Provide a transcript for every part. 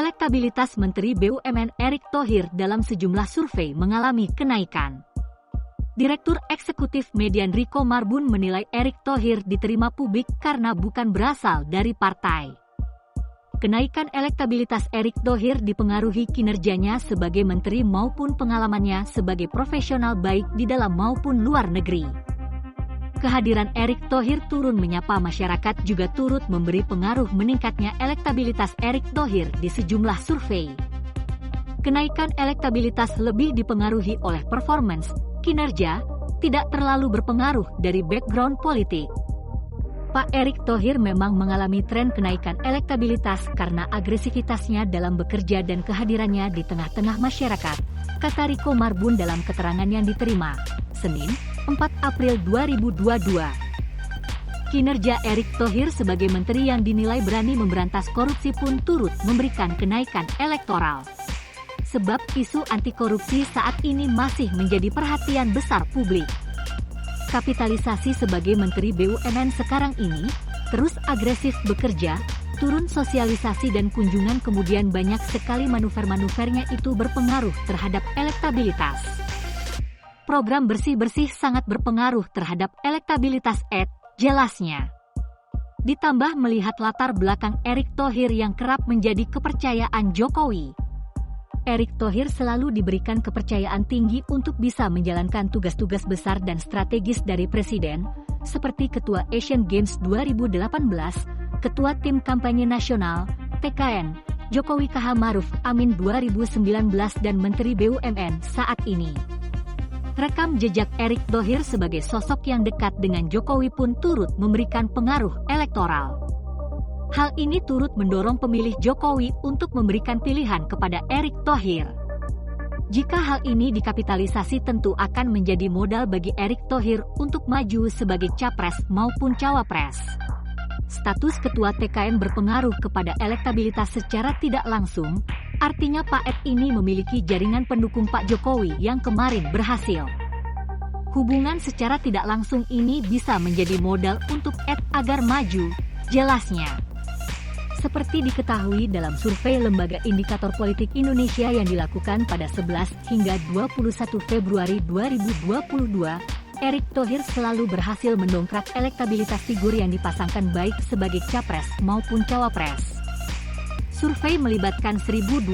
elektabilitas Menteri BUMN Erick Thohir dalam sejumlah survei mengalami kenaikan. Direktur Eksekutif Median Riko Marbun menilai Erick Thohir diterima publik karena bukan berasal dari partai. Kenaikan elektabilitas Erick Thohir dipengaruhi kinerjanya sebagai menteri maupun pengalamannya sebagai profesional baik di dalam maupun luar negeri. Kehadiran Erick Thohir turun menyapa masyarakat juga turut memberi pengaruh meningkatnya elektabilitas Erick Thohir di sejumlah survei. Kenaikan elektabilitas lebih dipengaruhi oleh performance, kinerja, tidak terlalu berpengaruh dari background politik. Pak Erick Thohir memang mengalami tren kenaikan elektabilitas karena agresivitasnya dalam bekerja dan kehadirannya di tengah-tengah masyarakat, kata Riko Marbun dalam keterangan yang diterima, Senin, 4 April 2022. Kinerja Erick Thohir sebagai menteri yang dinilai berani memberantas korupsi pun turut memberikan kenaikan elektoral. Sebab isu anti korupsi saat ini masih menjadi perhatian besar publik. Kapitalisasi sebagai Menteri BUMN sekarang ini, terus agresif bekerja, turun sosialisasi dan kunjungan kemudian banyak sekali manuver-manuvernya itu berpengaruh terhadap elektabilitas. Program bersih-bersih sangat berpengaruh terhadap elektabilitas jelasnya. Ditambah melihat latar belakang Erick Thohir yang kerap menjadi kepercayaan Jokowi. Erick Thohir selalu diberikan kepercayaan tinggi untuk bisa menjalankan tugas-tugas besar dan strategis dari Presiden, seperti Ketua Asian Games 2018, Ketua Tim Kampanye Nasional, TKN, Jokowi KH Maruf Amin 2019 dan Menteri BUMN saat ini. Rekam jejak Erick Thohir sebagai sosok yang dekat dengan Jokowi pun turut memberikan pengaruh elektoral. Hal ini turut mendorong pemilih Jokowi untuk memberikan pilihan kepada Erick Thohir. Jika hal ini dikapitalisasi tentu akan menjadi modal bagi Erick Thohir untuk maju sebagai capres maupun cawapres. Status Ketua TKN berpengaruh kepada elektabilitas secara tidak langsung, artinya Pak Ed ini memiliki jaringan pendukung Pak Jokowi yang kemarin berhasil. Hubungan secara tidak langsung ini bisa menjadi modal untuk Ed agar maju, jelasnya. Seperti diketahui dalam survei Lembaga Indikator Politik Indonesia yang dilakukan pada 11 hingga 21 Februari 2022, Erick Thohir selalu berhasil mendongkrak elektabilitas figur yang dipasangkan baik sebagai capres maupun cawapres. Survei melibatkan 1.200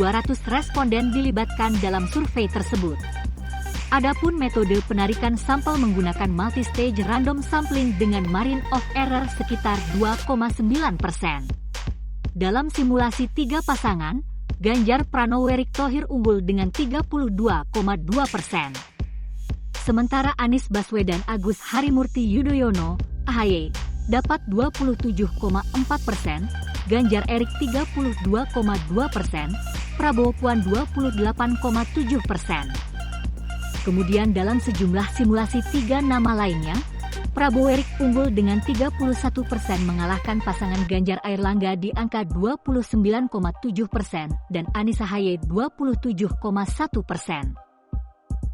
responden dilibatkan dalam survei tersebut. Adapun metode penarikan sampel menggunakan multi-stage random sampling dengan margin of error sekitar 2,9%. Dalam simulasi 3 pasangan, Ganjar Pranowo Erick Thohir unggul dengan 32,2%. Sementara Anies Baswedan Agus Harimurti Yudhoyono, AHY, dapat 27,4%, Ganjar Erick 32,2%, Prabowo Puan 28,7%. Kemudian dalam sejumlah simulasi 3 nama lainnya, Prabowo Erick unggul dengan 31% mengalahkan pasangan Ganjar Airlangga di angka 29,7% dan Anies AHY 27,1%.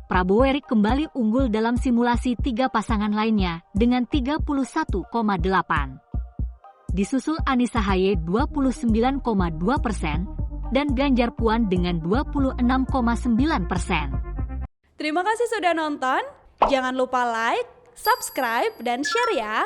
Prabowo Erick kembali unggul dalam simulasi 3 pasangan lainnya dengan 31,8%. Disusul Anies AHY 29,2% dan Ganjar Puan dengan 26,9%. Terima kasih sudah nonton. Jangan lupa like, subscribe, dan share ya!